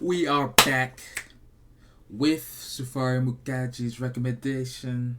We are back with Safari Mukaadji's recommendation,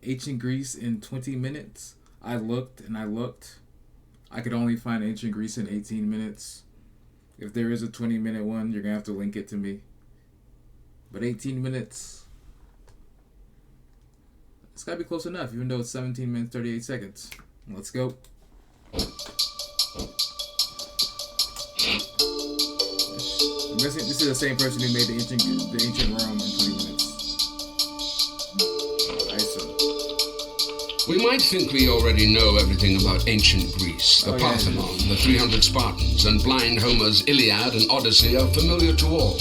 Ancient Greece in 20 minutes. I looked and I looked. I could only find Ancient Greece in 18 minutes. If there is a 20-minute one, you're going to have to link it to me. But 18 minutes, it's got to be close enough, even though it's 17 minutes, 38 seconds. Let's go. I'm guessing this is the same person who made the ancient Rome in 20 minutes. We might think we already know everything about ancient Greece. The Parthenon, the 300 Spartans, and blind Homer's Iliad and Odyssey are familiar to all.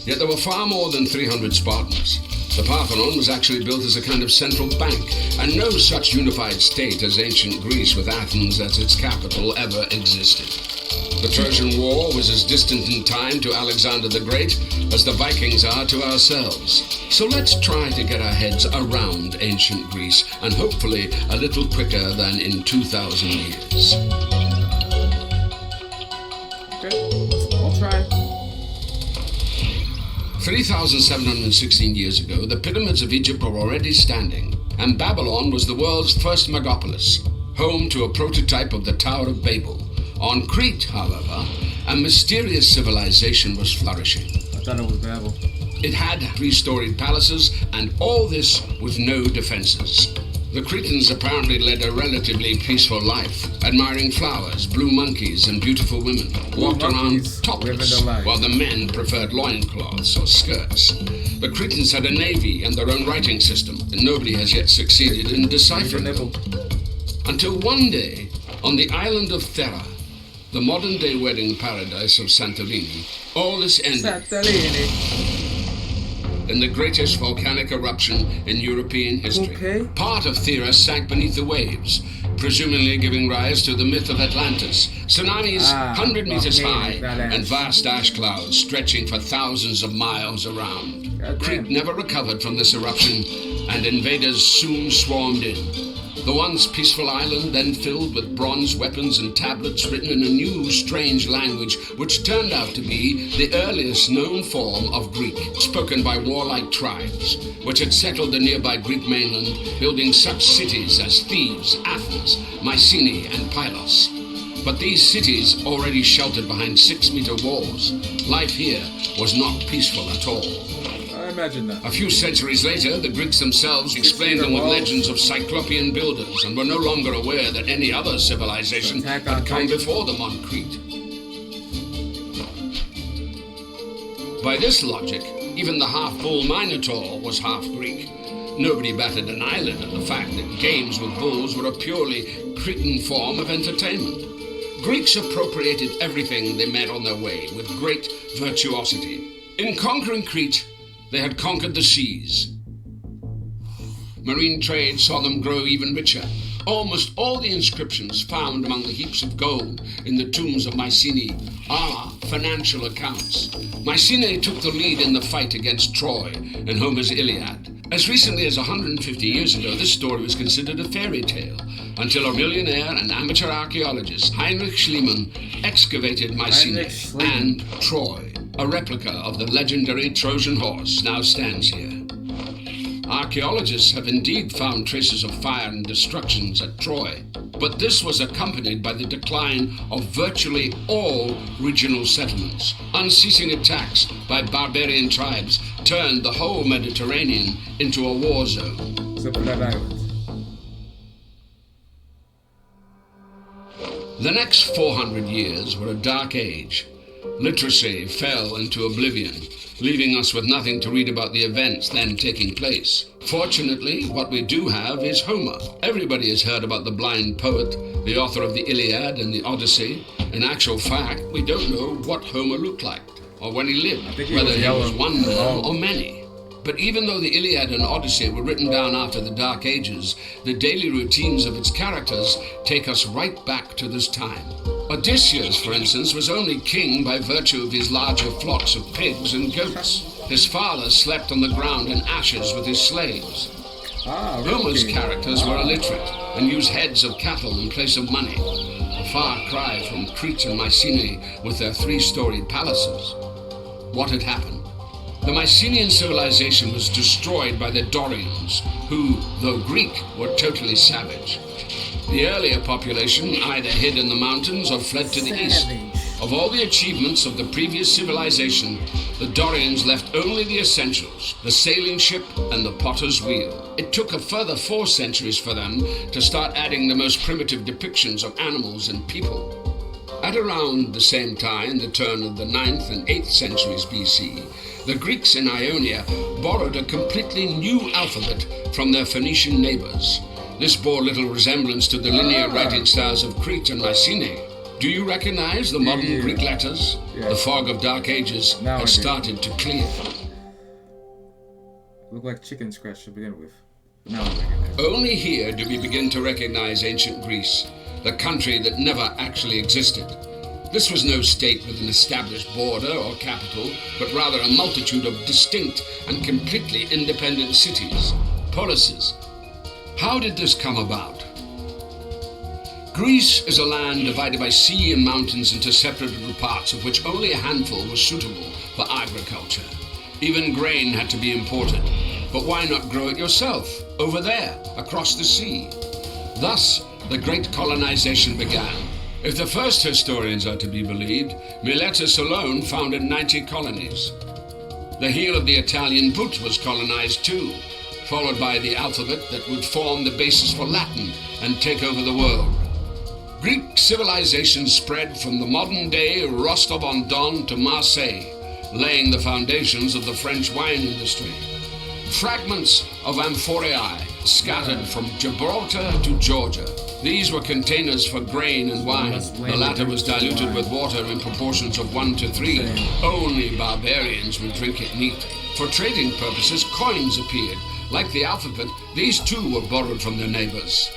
Yet there were far more than 300 Spartans. The Parthenon was actually built as a kind of central bank, and no such unified state as ancient Greece with Athens as its capital ever existed. The Trojan War was as distant in time to Alexander the Great as the Vikings are to ourselves. So let's try to get our heads around ancient Greece, and hopefully a little quicker than in 2,000 years. Okay, I'll try. 3,716 years ago, the pyramids of Egypt were already standing, and Babylon was the world's first megapolis, home to a prototype of the Tower of Babel. On Crete, however, a mysterious civilization was flourishing. I thought it was Babel. It had 3-storied palaces, and all this with no defenses. The Cretans apparently led a relatively peaceful life, admiring flowers, blue monkeys, and beautiful women. Walked around topless, while the men preferred loincloths or skirts. The Cretans had a navy and their own writing system, and nobody has yet succeeded in deciphering them. Until one day, on the island of Thera, the modern-day wedding paradise of Santorini, all this ended in the greatest volcanic eruption in European history. Okay. Part of Thera sank beneath the waves, presumably giving rise to the myth of Atlantis. Tsunamis 100 meters high and vast ash clouds stretching for thousands of miles around. Crete never recovered from this eruption, and invaders soon swarmed in. The once peaceful island then filled with bronze weapons and tablets written in a new, strange language, which turned out to be the earliest known form of Greek, spoken by warlike tribes, which had settled the nearby Greek mainland, building such cities as Thebes, Athens, Mycenae, and Pylos. But these cities already sheltered behind 6-meter walls. Life here was not peaceful at all. Imagine that. A few centuries later, the Greeks themselves explained them with legends of cyclopean builders and were no longer aware that any other civilization had come before them on Crete. By this logic, even the half-bull Minotaur was half Greek. Nobody batted an eyelid at the fact that games with bulls were a purely Cretan form of entertainment. Greeks appropriated everything they met on their way with great virtuosity. In conquering Crete, they had conquered the seas. Marine trade saw them grow even richer. Almost all the inscriptions found among the heaps of gold in the tombs of Mycenae are financial accounts. Mycenae took the lead in the fight against Troy in Homer's Iliad. As recently as 150 years ago, this story was considered a fairy tale, until a millionaire and amateur archaeologist, Heinrich Schliemann, excavated Mycenae and Troy. A replica of the legendary Trojan horse now stands here. Archaeologists have indeed found traces of fire and destructions at Troy, but this was accompanied by the decline of virtually all regional settlements. Unceasing attacks by barbarian tribes turned the whole Mediterranean into a war zone. Except for that island. The next 400 years were a dark age. Literacy fell into oblivion, leaving us with nothing to read about the events then taking place. Fortunately, what we do have is Homer. Everybody has heard about the blind poet, the author of the Iliad and the Odyssey. In actual fact, we don't know what Homer looked like, or when he lived, whether he was one man or many. But even though the Iliad and Odyssey were written down after the Dark Ages, the daily routines of its characters take us right back to this time. Odysseus, for instance, was only king by virtue of his larger flocks of pigs and goats. His father slept on the ground in ashes with his slaves. Homer's characters were illiterate and used heads of cattle in place of money, a far cry from Crete and Mycenae with their 3-storied palaces. what had happened. The Mycenaean civilization was destroyed by the Dorians, who, though Greek, were totally savage. The earlier population either hid in the mountains or fled to the east. Of all the achievements of the previous civilization, the Dorians left only the essentials, the sailing ship and the potter's wheel. It took a further 4 centuries for them to start adding the most primitive depictions of animals and people. At around the same time, the turn of the 9th and 8th centuries BC, the Greeks in Ionia borrowed a completely new alphabet from their Phoenician neighbors. This bore little resemblance to the linear writing styles of Crete and Mycenae. Do you recognize the modern Greek letters? Yeah. The fog of dark ages has started to clear. Look like chicken scratch to begin with. Now I recognize. Only here do we begin to recognize ancient Greece, the country that never actually existed. This was no state with an established border or capital, but rather a multitude of distinct and completely independent cities, polises. How did this come about? Greece is a land divided by sea and mountains into separate little parts, of which only a handful was suitable for agriculture. Even grain had to be imported. But why not grow it yourself, over there, across the sea? Thus, the great colonization began. If the first historians are to be believed, Miletus alone founded 90 colonies. The heel of the Italian boot was colonized too, followed by the alphabet that would form the basis for Latin and take over the world. Greek civilization spread from the modern-day Rostov-on-Don to Marseille, laying the foundations of the French wine industry. Fragments of amphorae scattered from Gibraltar to Georgia. These were containers for grain and wine. The latter was diluted with water in proportions of 1 to 3. Only barbarians would drink it neat. For trading purposes, coins appeared. Like the alphabet, these too were borrowed from their neighbors.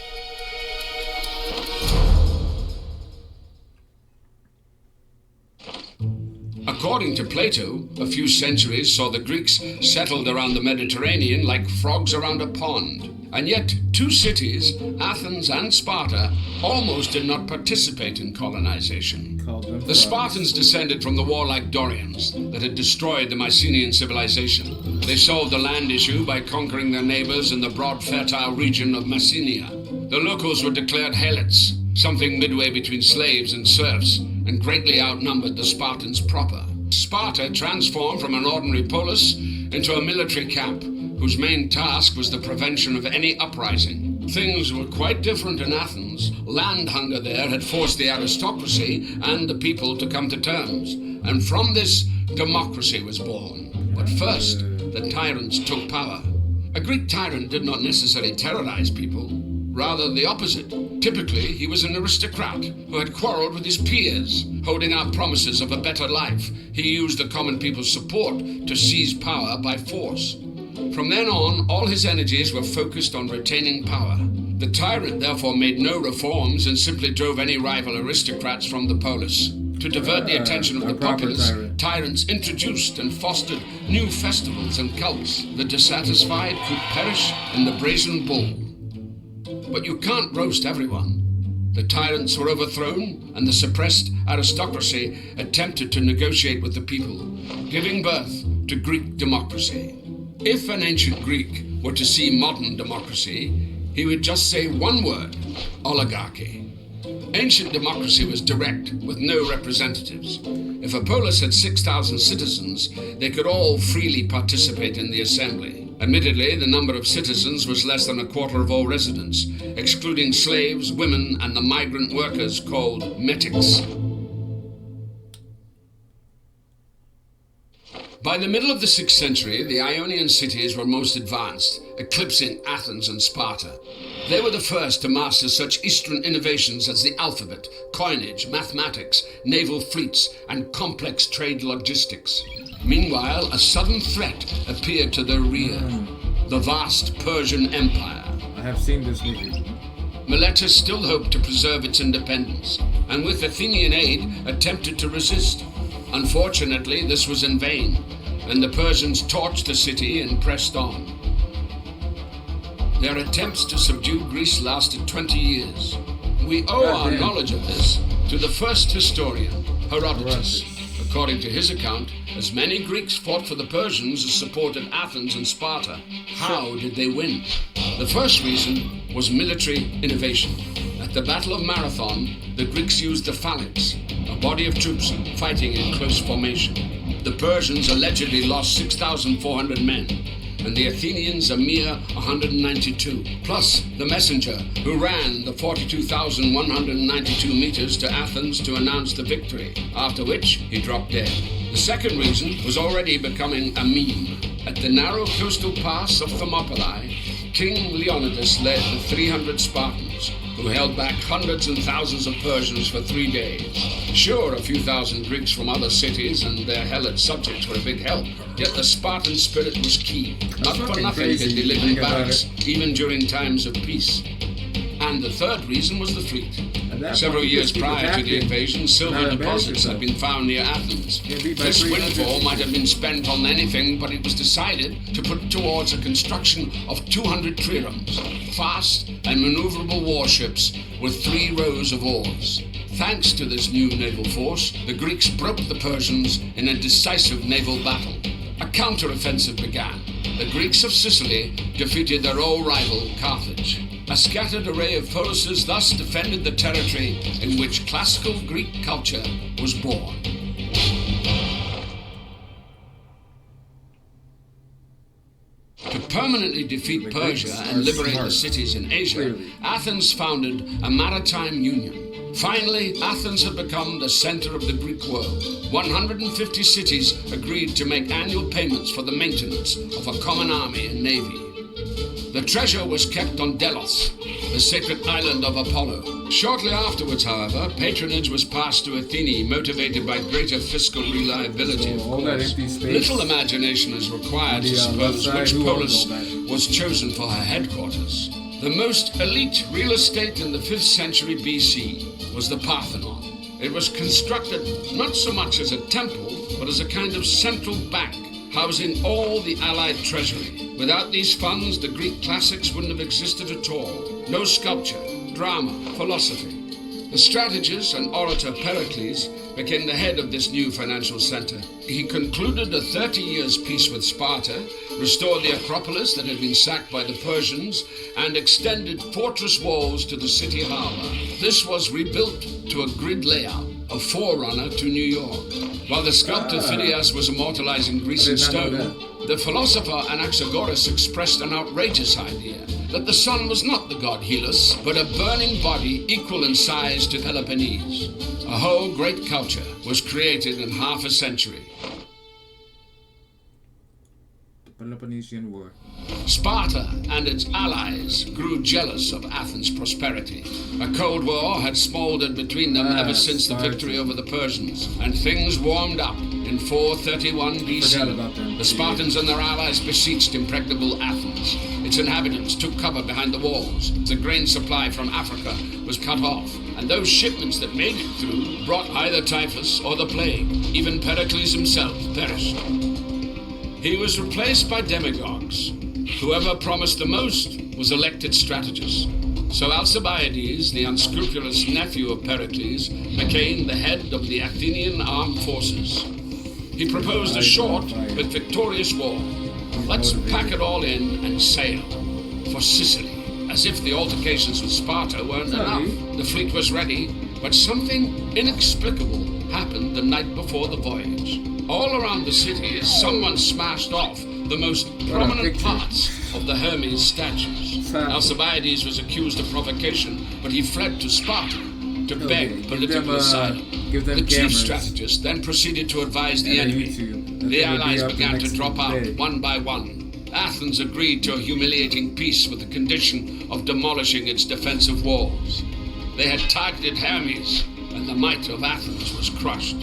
According to Plato, a few centuries saw the Greeks settled around the Mediterranean like frogs around a pond. And yet, 2 cities, Athens and Sparta, almost did not participate in colonization. The Spartans descended from the warlike Dorians that had destroyed the Mycenaean civilization. They solved the land issue by conquering their neighbors in the broad, fertile region of Messenia. The locals were declared helots, something midway between slaves and serfs, and greatly outnumbered the Spartans proper. Sparta transformed from an ordinary polis into a military camp, whose main task was the prevention of any uprising. Things were quite different in Athens. Land hunger there had forced the aristocracy and the people to come to terms, and from this, democracy was born. But first, the tyrants took power. A Greek tyrant did not necessarily terrorize people, rather the opposite. Typically, he was an aristocrat who had quarreled with his peers, holding out promises of a better life. He used the common people's support to seize power by force. From then on, all his energies were focused on retaining power. The tyrant therefore made no reforms and simply drove any rival aristocrats from the polis. To divert the attention of the populace, tyrants introduced and fostered new festivals and cults. The dissatisfied could perish in the brazen bull. But you can't roast everyone. The tyrants were overthrown, and the suppressed aristocracy attempted to negotiate with the people, giving birth to Greek democracy. If an ancient Greek were to see modern democracy, he would just say one word: oligarchy. Ancient democracy was direct, with no representatives. If a polis had 6,000 citizens, they could all freely participate in the assembly. Admittedly, the number of citizens was less than a quarter of all residents, excluding slaves, women, and the migrant workers called metics. By the middle of the 6th century, the Ionian cities were most advanced, eclipsing Athens and Sparta. They were the first to master such Eastern innovations as the alphabet, coinage, mathematics, naval fleets, and complex trade logistics. Meanwhile, a sudden threat appeared to their rear: the vast Persian Empire. I have seen this movie. Miletus still hoped to preserve its independence, and with Athenian aid attempted to resist. Unfortunately, this was in vain, and the Persians torched the city and pressed on. Their attempts to subdue Greece lasted 20 years. We owe our knowledge of this to the first historian, Herodotus, According to his account, as many Greeks fought for the Persians as supported Athens and Sparta. How did they win? The first reason was military innovation. At the Battle of Marathon, the Greeks used the phalanx, a body of troops fighting in close formation. The Persians allegedly lost 6,400 men, and the Athenians a mere 192, plus the messenger who ran the 42,192 meters to Athens to announce the victory, after which he dropped dead. The second reason was already becoming a meme. At the narrow coastal pass of Thermopylae, King Leonidas led the 300 Spartans, who held back hundreds and thousands of Persians for 3 days. Sure, a few thousand Greeks from other cities and their helot subjects were a big help, yet the Spartan spirit was key. Not for nothing did they live in barracks, even during times of peace. And the third reason was the fleet. Several years prior to the invasion, silver deposits had been found near Athens. This windfall might have been spent on anything, but it was decided to put towards a construction of 200 triremes, fast and maneuverable warships with 3 rows of oars. Thanks to this new naval force, the Greeks broke the Persians in a decisive naval battle. A counter-offensive began. The Greeks of Sicily defeated their old rival, Carthage. A scattered array of forces thus defended the territory in which classical Greek culture was born. To permanently defeat Persia and liberate the cities in Asia, Athens founded a maritime union. Finally, Athens had become the center of the Greek world. 150 cities agreed to make annual payments for the maintenance of a common army and navy. The treasure was kept on Delos, the sacred island of Apollo. Shortly afterwards, however, patronage was passed to Athene, motivated by greater fiscal reliability, of course. Little imagination is required to suppose which polis was chosen for her headquarters. The most elite real estate in the 5th century BC was the Parthenon. It was constructed not so much as a temple, but as a kind of central bank, housing all the Allied treasury. Without these funds, the Greek classics wouldn't have existed at all. No sculpture, drama, philosophy. The strategist and orator Pericles became the head of this new financial center. He concluded a 30 years peace with Sparta, restored the Acropolis that had been sacked by the Persians, and extended fortress walls to the city harbor. This was rebuilt to a grid layout, a forerunner to New York. While the sculptor Phidias was immortalizing Greece in stone, the philosopher Anaxagoras expressed an outrageous idea that the sun was not the god Hellas, but a burning body equal in size to Peloponnese. A whole great culture was created in half a century. Peloponnesian War. Sparta and its allies grew jealous of Athens' prosperity. A cold war had smoldered between them ever since the victory over the Persians, and things warmed up in 431 BC. The Spartans and their allies besieged impregnable Athens. Its inhabitants took cover behind the walls. The grain supply from Africa was cut off, and those shipments that made it through brought either typhus or the plague. Even Pericles himself perished. He was replaced by demagogues. Whoever promised the most was elected strategist. So Alcibiades, the unscrupulous nephew of Pericles, became the head of the Athenian armed forces. He proposed a short but victorious war. Let's pack it all in and sail for Sicily. As if the altercations with Sparta weren't enough. The fleet was ready, but something inexplicable happened the night before the voyage. All around the city, someone smashed off the most prominent parts of the Hermes statues. Alcibiades was accused of provocation, but he fled to Sparta to beg political asylum. The chief strategist then proceeded to advise the enemy. The allies began to drop out one by one. Athens agreed to a humiliating peace with the condition of demolishing its defensive walls. They had targeted Hermes, and the might of Athens was crushed.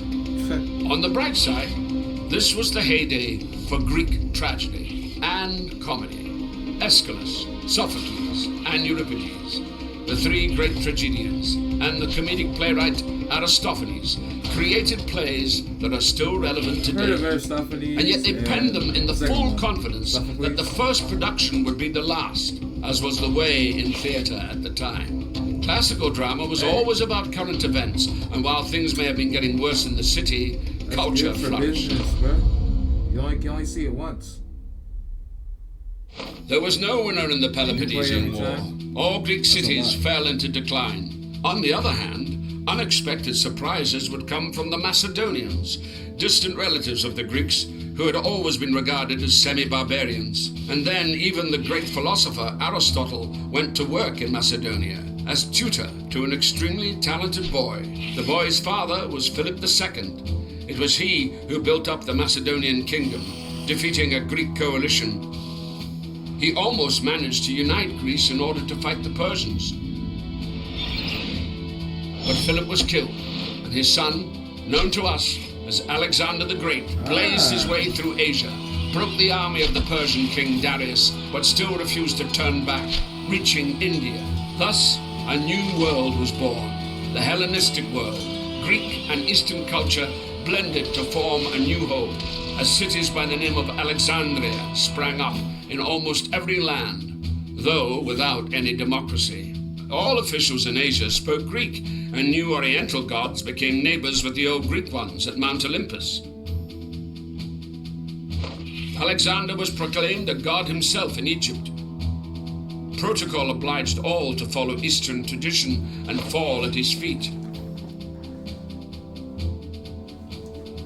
On the bright side, this was the heyday for Greek tragedy and comedy. Aeschylus, Sophocles, and Euripides, the 3 great tragedians, and the comedic playwright Aristophanes created plays that are still relevant today. And yet they penned them in the full confidence that the first production would be the last, as was the way in theatre at the time. Classical drama was always about current events, and while things may have been getting worse in the city, culture Good for flourished. business, bro. You can only see it once. There was no winner in the Peloponnesian War. All Greek cities fell into decline. On the other hand, unexpected surprises would come from the Macedonians, distant relatives of the Greeks who had always been regarded as semi-barbarians. And then even the great philosopher Aristotle went to work in Macedonia as tutor to an extremely talented boy. The boy's father was Philip II. It was he who built up the Macedonian kingdom, defeating a Greek coalition. He almost managed to unite Greece in order to fight the Persians. But Philip was killed, and his son, known to us as Alexander the Great, blazed his way through Asia, broke the army of the Persian king Darius, but still refused to turn back, reaching India. Thus, a new world was born, the Hellenistic world. Greek and Eastern culture blended to form a new hope, as cities by the name of Alexandria sprang up in almost every land, though without any democracy. All officials in Asia spoke Greek, and new Oriental gods became neighbors with the old Greek ones at Mount Olympus. Alexander was proclaimed a god himself in Egypt. Protocol obliged all to follow Eastern tradition and fall at his feet.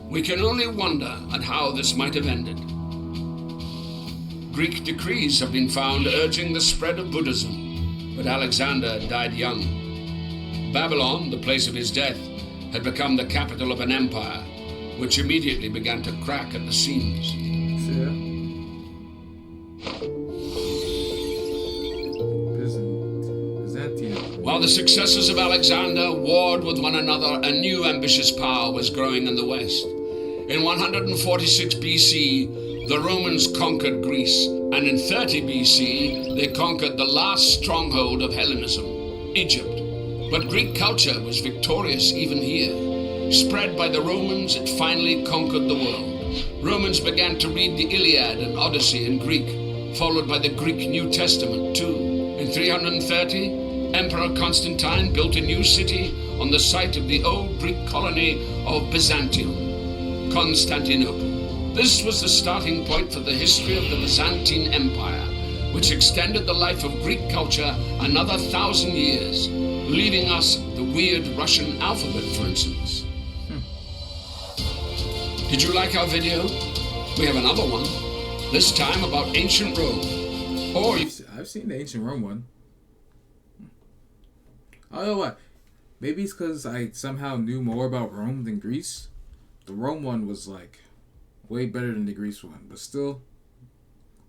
We can only wonder at how this might have ended. Greek decrees have been found urging the spread of Buddhism, but Alexander died young. Babylon, the place of his death, had become the capital of an empire, which immediately began to crack at the seams. While the successors of Alexander warred with one another, a new ambitious power was growing in the West. In 146 BC, the Romans conquered Greece, and in 30 BC, they conquered the last stronghold of Hellenism, Egypt. But Greek culture was victorious even here. Spread by the Romans, it finally conquered the world. Romans began to read the Iliad and Odyssey in Greek, followed by the Greek New Testament too. In 330, Emperor Constantine built a new city on the site of the old Greek colony of Byzantium, Constantinople. This was the starting point for the history of the Byzantine Empire, which extended the life of Greek culture another 1,000 years, leaving us the weird Russian alphabet, for instance. Did you like our video? We have another one, this time about ancient Rome. Or I've seen the ancient Rome one. I don't know why. Maybe it's because I somehow knew more about Rome than Greece. The Rome one was like way better than the Greece one, but still,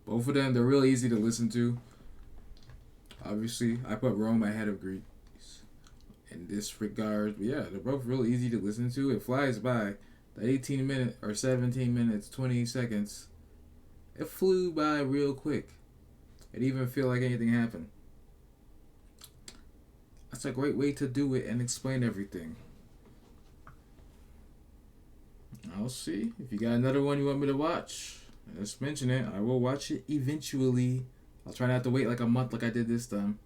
both of them, they're real easy to listen to. Obviously, I put Rome ahead of Greece in this regard. But yeah, they're both real easy to listen to. It flies by. The 18 minute or 17 minutes, 20 seconds, it flew by real quick. It didn't even feel like anything happened. That's a great way to do it and explain everything. I'll see. If you got another one you want me to watch, just mention it. I will watch it eventually. I'll try not to wait like a month like I did this time.